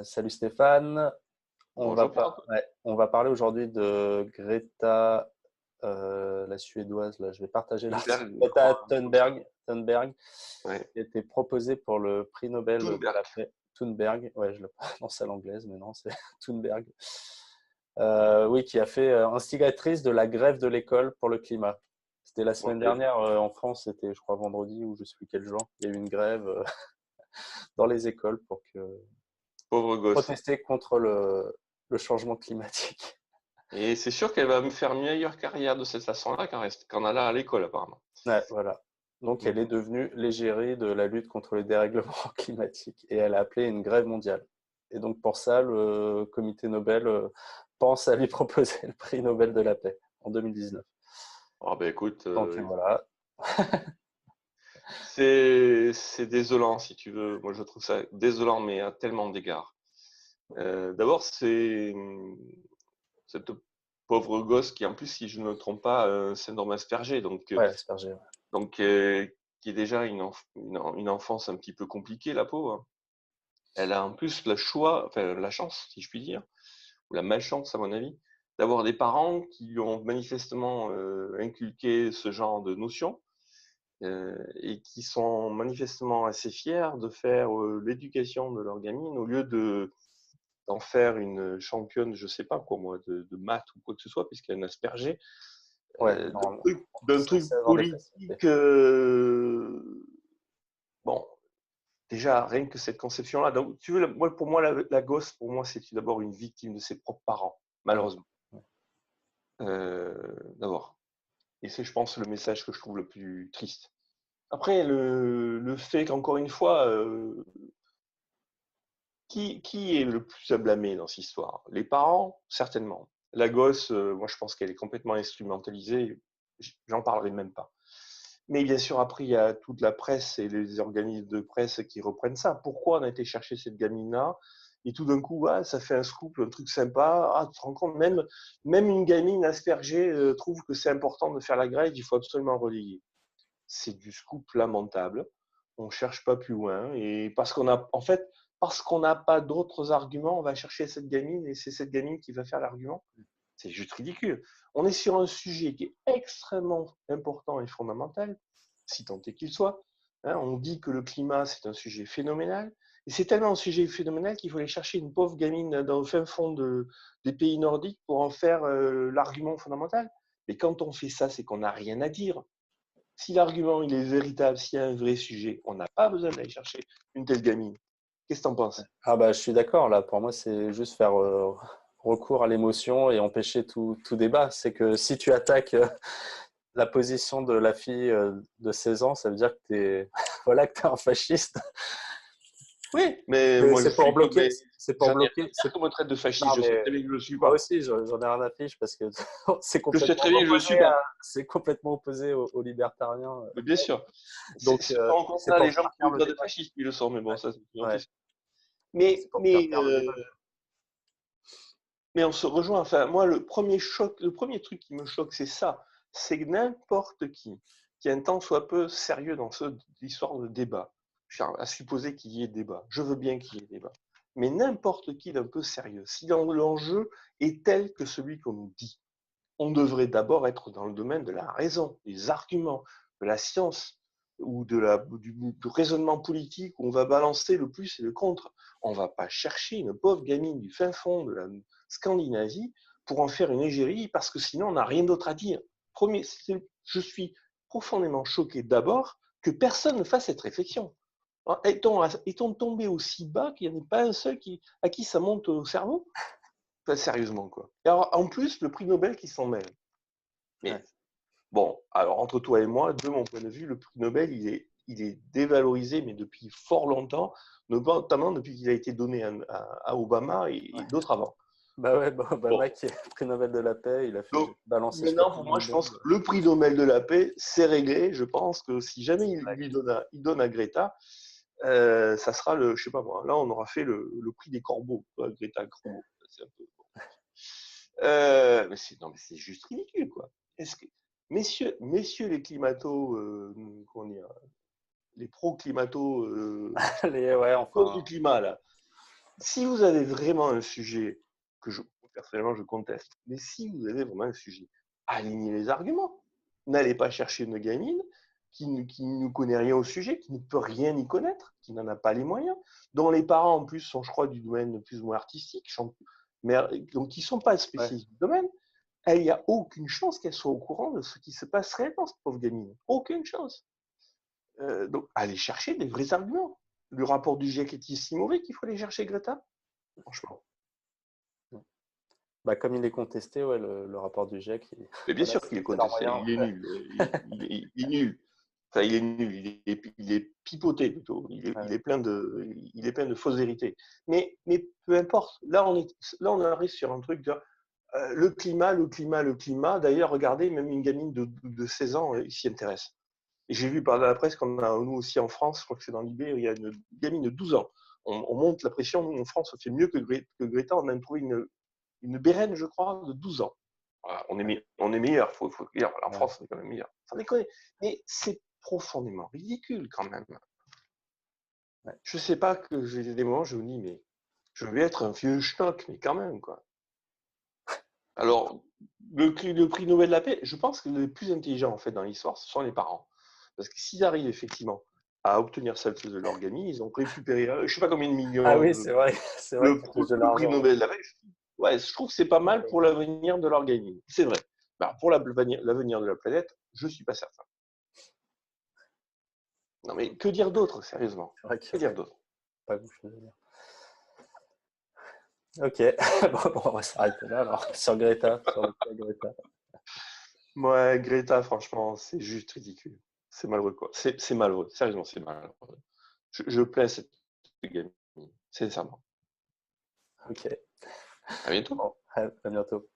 Salut Stéphane, Bonjour Pierre. on va parler aujourd'hui de Greta, la Suédoise. Là, je vais partager l'article. Thunberg, je Greta crois. Thunberg, Ouais. qui a été proposée pour le prix Nobel de Thunberg. la paix. Thunberg, ouais, je le prononce à l'anglaise, mais non, c'est Thunberg. Oui, qui a fait instigatrice de la grève de l'école pour le climat. C'était la semaine Ok. dernière en France, c'était je crois vendredi ou je sais plus quel jour. Il y a eu une grève dans les écoles pour Pauvre gosse. protester contre le changement climatique. Et c'est sûr qu'elle va me faire une meilleure carrière de cette façon-là qu'en allant à l'école, apparemment. Ouais, voilà. Donc, elle est Mhm. devenue l'égérie de la lutte contre le dérèglement climatique et elle a appelé une grève mondiale. Et donc, pour ça, le comité Nobel pense à lui proposer le prix Nobel de la paix en 2019. Ah ben écoute, Donc, voilà. c'est désolant si tu veux. Moi je trouve ça désolant, mais à tellement d'égards. D'abord, c'est cette pauvre gosse qui, en plus, si je ne me trompe pas, a un syndrome Asperger, Ouais, Asperger. Ouais. donc qui est déjà une enfance un petit peu compliquée, la pauvre. Elle a en plus la chance, si je puis dire, ou la malchance à mon avis, d'avoir des parents qui lui ont manifestement inculqué ce genre de notions et qui sont manifestement assez fiers de faire l'éducation de leur gamine au lieu d'en faire une championne, je sais pas quoi moi, de maths ou quoi que ce soit, puisqu'elle a un asperger, Ouais, d'un normalement, d'un truc censé avoir des facilités. politique. Bon, déjà, rien que cette conception-là. Donc, tu veux, moi, pour moi, la gosse, pour moi, c'est d'abord une victime de ses propres parents, Ouais, malheureusement. ouais. D'abord. Et c'est, je pense, le message que je trouve le plus triste. Après, le fait qu'encore une fois, qui est le plus à blâmer dans cette histoire? Les parents, certainement. La gosse, moi, je pense qu'elle est complètement instrumentalisée. J'en parlerai même pas. Mais bien sûr, après, il y a toute la presse et les organismes de presse qui reprennent ça. Pourquoi on a été chercher cette gamine-là? Et tout d'un coup, ah, ça fait un scoop, un truc sympa. Ah, tu te rends compte, même une gamine aspergée trouve que c'est important de faire la grève, il faut absolument relayer. C'est du scoop lamentable. On cherche pas plus loin. Et parce qu'on n'a pas d'autres arguments, on va chercher cette gamine et c'est cette gamine qui va faire l'argument. C'est juste ridicule. On est sur un sujet qui est extrêmement important et fondamental, si tant est qu'il soit. Hein, on dit que le climat, c'est un sujet phénoménal. Et c'est tellement un sujet phénoménal qu'il faut aller chercher une pauvre gamine dans le fin fond des pays nordiques pour en faire l'argument fondamental. Mais quand on fait ça, c'est qu'on n'a rien à dire. Si l'argument il est véritable, s'il y a un vrai sujet, on n'a pas besoin d'aller chercher une telle gamine. Qu'est-ce que tu en penses? Ah bah, je suis d'accord. Là, pour moi, c'est juste faire recours à l'émotion et empêcher tout débat. C'est que si tu attaques la position de la fille de 16 ans, ça veut dire que tu es, voilà, que t'es un fasciste. Oui, mais Et moi je c'est pour suis pas. bloquer. Mais C'est pour j'en ai rien bloquer. à faire qu'on me traite de fasciste. Non, Je sais mais très bien que je ne le suis moi pas. aussi, j'en ai rien à fiche parce que Je sais très bien que je ne le suis pas. c'est complètement opposé aux libertariens. Mais bien sûr. Donc, C'est pas au c'est contraire pour les gens faire qui taire me le traitent de débat. fasciste qui le sont, mais bon, Ouais. ça c'est une autre Ouais. question. Mais, C'est pour faire mais, taire le débat. mais on se rejoint. Enfin, moi, le premier truc qui me choque, c'est ça. C'est que n'importe qui a un tant soit peu sérieux dans cette histoire de débat, à supposer qu'il y ait débat. Je veux bien qu'il y ait débat. Mais n'importe qui d'un peu sérieux, si l'enjeu est tel que celui qu'on nous dit, on devrait d'abord être dans le domaine de la raison, des arguments, de la science ou du raisonnement politique où on va balancer le plus et le contre. On ne va pas chercher une pauvre gamine du fin fond de la Scandinavie pour en faire une égérie parce que sinon on n'a rien d'autre à dire. Je suis profondément choqué d'abord que personne ne fasse cette réflexion. Est-on tombé aussi bas qu'il n'y en ait pas un seul à qui ça monte au cerveau? Enfin, sérieusement, quoi. Et alors, en plus, le prix Nobel qui s'en mêle. Mais Ouais. bon, alors entre toi et moi, de mon point de vue, le prix Nobel, il est dévalorisé, mais depuis fort longtemps, notamment depuis qu'il a été donné à Obama et Ouais. d'autres avant. Bah ouais, bah, Bon, Obama qui est prix Nobel de la paix, il a fait donc balancer je sais pas maintenant, pour combien moi, de je pense que bombes. le prix Nobel de la paix, c'est réglé. Je pense que si jamais C'est une blague. il donne à Greta, ça sera je sais pas moi, là, on aura fait le prix des corbeaux, Greta Corbeau. C'est un peu. Non, mais c'est juste ridicule, quoi. Est-ce que, messieurs les climatos, comment dire, les pro-climatos, Ouais, cause du enfin, climat, là, Si vous avez vraiment un sujet que personnellement, je conteste, mais si vous avez vraiment un sujet, alignez les arguments. N'allez pas chercher une gamine qui ne connaît rien au sujet, qui ne peut rien y connaître, qui n'en a pas les moyens, dont les parents, en plus, sont, je crois, du domaine plus ou moins artistique, mais, donc qui ne sont pas Ouais. spécialistes du domaine. Il n'y a aucune chance qu'elle soit au courant de ce qui se passe réellement, cette pauvre gamine. Aucune chance. Donc, allez chercher des vrais arguments. Le rapport du GIEC est-il si mauvais qu'il faut aller chercher Greta? Franchement. Bah, comme il est contesté, ouais, le rapport du GIEC, Mais bien voilà, sûr qu'il est c'est leur contesté, moyen. il est Ouais. nul. Il est nul. Enfin, il est nul, il est pipoté plutôt. Il est plein de fausses vérités. Mais peu importe. Là, on arrive sur un truc de le climat. D'ailleurs, regardez, même une gamine de 16 ans s'y intéresse. Et j'ai vu par la presse qu'on a, nous aussi en France, je crois que c'est dans l'IB, il y a une gamine de 12 ans. On monte la pression. Nous, en France, on fait mieux que Greta. On a même trouvé une Bérène, je crois, de 12 ans. Voilà, on est meilleur, faut dire. En Ouais. France, on est quand même meilleur. Sans déconner. Mais c'est profondément ridicule quand même. Ouais. Je sais pas que j'ai des moments où je me dis, mais je vais être un vieux schnock, mais quand même, quoi. Alors, le prix Nobel de la paix, je pense que les plus intelligents, en fait, dans l'histoire, ce sont les parents. Parce que s'ils arrivent effectivement à obtenir ça de leur gamine, ils ont récupéré, je sais pas combien de Ah millions, oui, c'est vrai, c'est vrai qu'ils touchent de le prix l'argent. Nobel de la paix. Ouais, je trouve que c'est pas mal pour l'avenir de leur gamine. C'est vrai. Bah, pour l'avenir de la planète, je suis pas certain. Non, mais que dire d'autre, sérieusement? C'est vrai Que qu'il n'y dire a d'autre? pas grand-chose à dire. Ok, bon, on va s'arrêter là alors sur Greta, sur le cas Greta. Ouais, Greta, franchement, c'est juste ridicule. C'est malheureux, quoi. C'est malheureux. Sérieusement, c'est malheureux. Je plains cette gamine, sincèrement. Ok, À bientôt. bon, à bientôt.